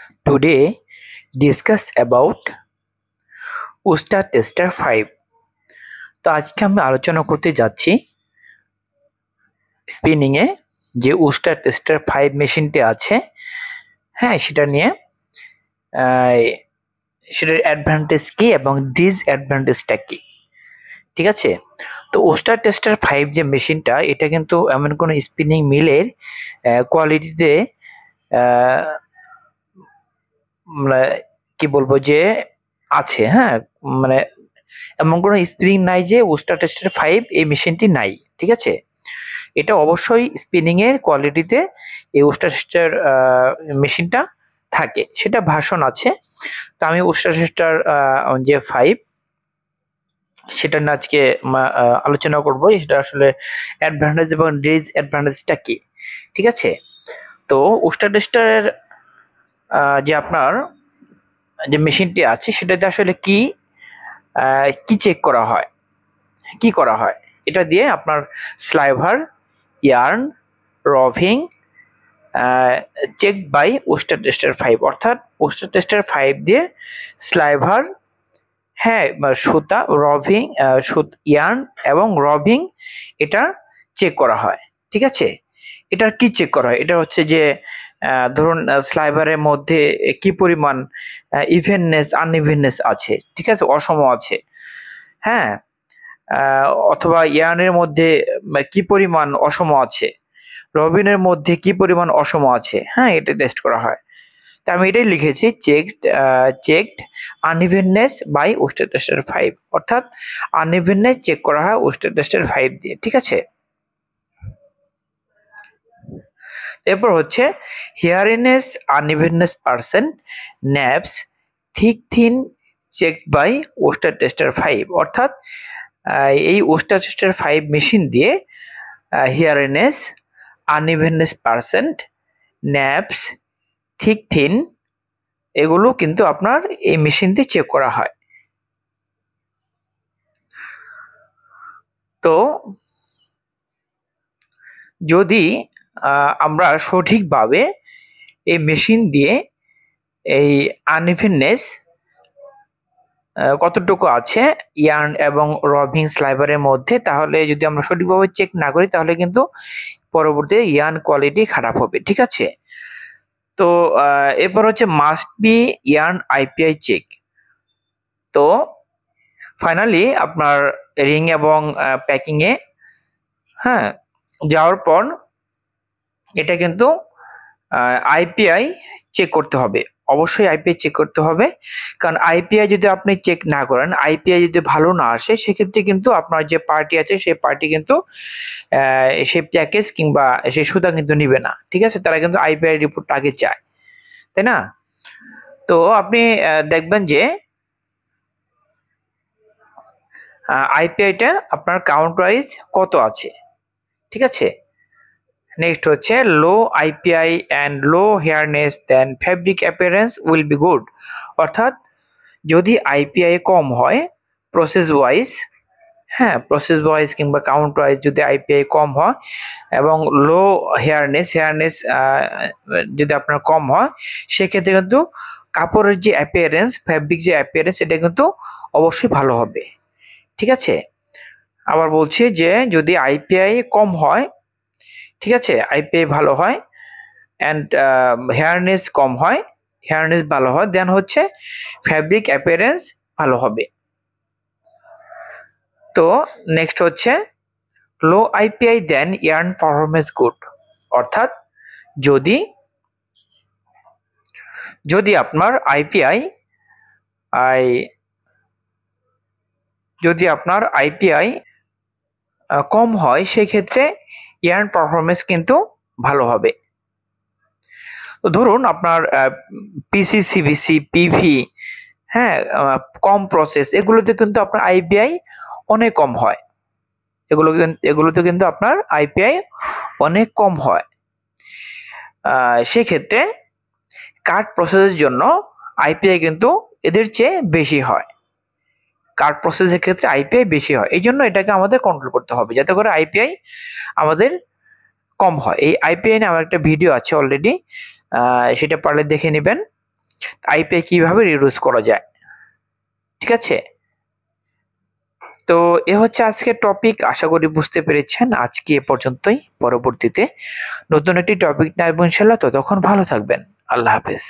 Today, discuss about Usta Tester 5. তো আজকে আমরা আলোচনা করতে যাচ্ছি স্পিনিং এ যে উস্টার টেস্টার 5 মেশিনটি আছে, হ্যাঁ, সেটা নিয়ে সেটার অ্যাডভান্টেজ কি এবং ডিসঅ্যাডভান্টেজটা কি। ঠিক আছে, তো উস্টার টেস্টার 5 যে মেশিনটা, এটা কিন্তু এমন কোনো স্পিনিং মিলের কোয়ালিটিতে মানে কি বলবো যে আছে, হ্যাঁ, মানে এমন কোনো স্পিনিং নাই যে উস্টার টেস্টার 5 এই মেশিনটি নাই। ঠিক আছে, এটা অবশ্যই স্পিনিং এর কোয়ালিটিতে এই উস্টার টেস্টার মেশিনটা থাকে, সেটা ভার্সন আছে। তো আমি উস্টার টেস্টার যে 5 সেটা নিয়ে আজকে আলোচনা করব, সেটা আসলে অ্যাডভান্টেজ এবং ডিসঅ্যাডভান্টেজটা কি। ঠিক আছে, তো উস্টার টেস্টারের যে আপনার যে মেশিনটি আছে সেটাতে আসলে কি কি চেক করা হয়, কি করা হয়, এটা দিয়ে আপনার sliver, yarn, roving check by Uster tester 5, অর্থাৎ উস্টার টেস্টার 5 দিয়ে স্লাইভার, হ্যাঁ, সুতা, রভিং, ইয়ার্ন এবং রভিং এটা চেক করা হয়। ঠিক আছে, এটা কি চেক করা হয়, এটা হচ্ছে যে ধরুন স্লাইভারের মধ্যে কি পরিমাণ ইভেননেস আনইভেননেস আছে, ঠিক আছে, অসম আছে, হ্যাঁ, অথবা ইয়ার্নের মধ্যে কি পরিমাণ অসম আছে, রবিনের মধ্যে কি পরিমাণ অসম আছে, হ্যাঁ, এটা টেস্ট করা হয়। তো আমি এটাই লিখেছি, checked unevenness by Uster tester 5, অর্থাৎ আনইভেননেস চেক করা হয় উস্টার টেস্টার 5 দিয়ে। ঠিক আছে, এরপর হচ্ছে hairiness unevenness percent neps thick thin check by Uster tester 5, অর্থাৎ এই উস্টার টেস্টার 5 মেশিন দিয়ে hairiness, unevenness percent, neps, thick thin এগুলো কিন্তু আপনার এই মেশিন দিয়ে চেক করা হয়। তো যদি আমরা সঠিকভাবে এই মেশিন দিয়ে এই আনইভেননেস কতটুকু আছে ইয়ার্ন এবং রভিং স্লাইভারের মধ্যে, তাহলে যদি আমরা সঠিকভাবে চেক না করি তাহলে কিন্তু পরবর্তীতে ইয়ার্ন কোয়ালিটি খারাপ হবে। ঠিক আছে, তো এরপর হচ্ছে must be yarn IPI check. তো ফাইনালি আপনার রিং এবং প্যাকিং এ, হ্যাঁ, যাওয়ার পর এটা কিন্তু আইপিআই চেক করতে হবে, অবশ্যই আইপিআই চেক করতে হবে। কারণ আইপিআই যদি আপনি চেক না করেন, আইপিআই যদি ভালো না আসে, সেক্ষেত্রে কিন্তু আপনার যে পার্টি আছে সেই পার্টি কিন্তু সেই প্যাকেজ কিংবা সেই সুতা কিন্তু নিবে না। ঠিক আছে, তারা কিন্তু আইপিআই রিপোর্ট আগে চায়, তাই না? তো আপনি দেখবেন যে আইপিআইটা আপনার কাউন্ট ওয়াইজ কত আছে। ঠিক আছে, নেক্সট হচ্ছে low IPI and low hairiness then fabric appearance will be good, অর্থাৎ যদি আইপিআই কম হয় প্রসেস ওয়াইজ, হ্যাঁ, প্রসেস ওয়াইজ কিংবা কাউন্ট ওয়াইজ যদি আইপিআই কম হয় এবং লো হেয়ারনেস যদি আপনার কম হয়, সেক্ষেত্রে কিন্তু কাপড়ের যে অ্যাপিয়ারেন্স, ফ্যাব্রিক যে অ্যাপিয়ারেন্স, এটা কিন্তু অবশ্যই ভালো হবে। ঠিক আছে, আবার বলছি যে যদি আইপিআই কম হয়, ঠিক আছে, আইপিআই ভালো হয় অ্যান্ড হেয়ারনেস কম হয়, হেয়ারনেস ভালো হয়, দেন হচ্ছে ফ্যাব্রিক অ্যাপিয়ারেন্স ভালো হবে। তো নেক্সট হচ্ছে লো আইপিআই দেন ইয়ার্ন পারফরমেন্স গুড, অর্থাৎ যদি যদি আপনার আইপিআই যদি আপনার আইপিআই কম হয়, সেক্ষেত্রে ইয়ার্ন পারফরমেন্স কিন্তু ভালো হবে। তো ধরুন আপনার পিসি, সিবিসি, পিভি, হ্যাঁ, কম প্রসেস, এগুলোতে কিন্তু আপনার আইপিআই অনেক কম হয়, এগুলোতে কিন্তু আপনার আইপিআই অনেক কম হয়। সেক্ষেত্রে কাট প্রসেসের জন্য আইপিআই কিন্তু এদের চেয়ে বেশি হয়, কাট প্রসেসের ক্ষেত্রে আইপিআই বেশি হয়। এই জন্য এটাকে আমাদের কন্ট্রোল করতে হবে যাতে করে আইপিআই আমাদের কম হয়। এই আইপিআই নিয়ে আমার একটা ভিডিও আছে অলরেডি, সেটা পারলে দেখে নেবেন। আইপিআই কিভাবে রিডিউস করা যায়। ঠিক আছে, তো এ হচ্ছে আজকের টপিক। আশা করি বুঝতে পেরেছেন। আজকে এ পর্যন্তই। পরবর্তীতে নতুন একটি টপিক নিয়ে আসবো ইনশাল্লাহ। ততক্ষণ ভালো থাকবেন। আল্লাহ হাফেজ।